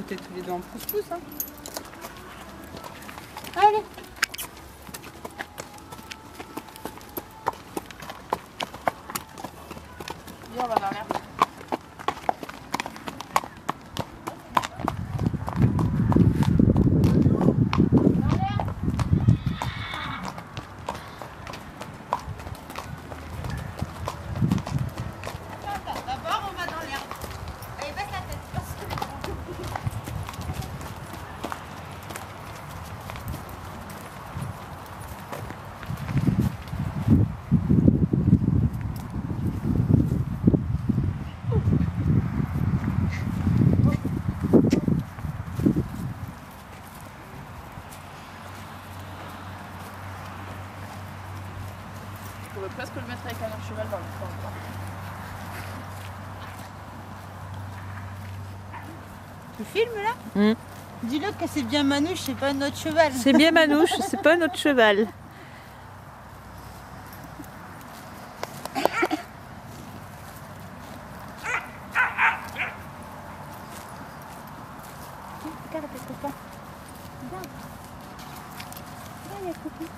goûter tous les deux en pouce-pouce. Hein. Allez. Viens, on va dans l'air. Je pourrais presque le mettre avec un autre cheval dans le fond. Tu filmes là? Dis-le que c'est bien Manouche, c'est pas notre cheval. C'est bien Manouche, c'est pas notre cheval. Regarde tes copains. Regarde. Regarde les copains.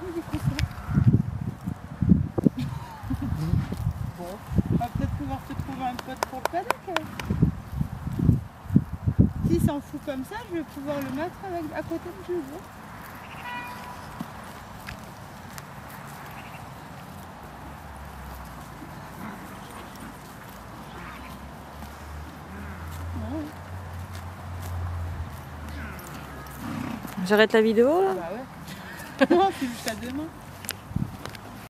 Regarde les copains. Bon, on va peut-être pouvoir te trouver un pote pour le paddock. S'il s'en fout comme ça, je vais pouvoir le mettre à côté de Jules. J'arrête la vidéo là? Bah ouais. Non, c'est jusqu'à demain.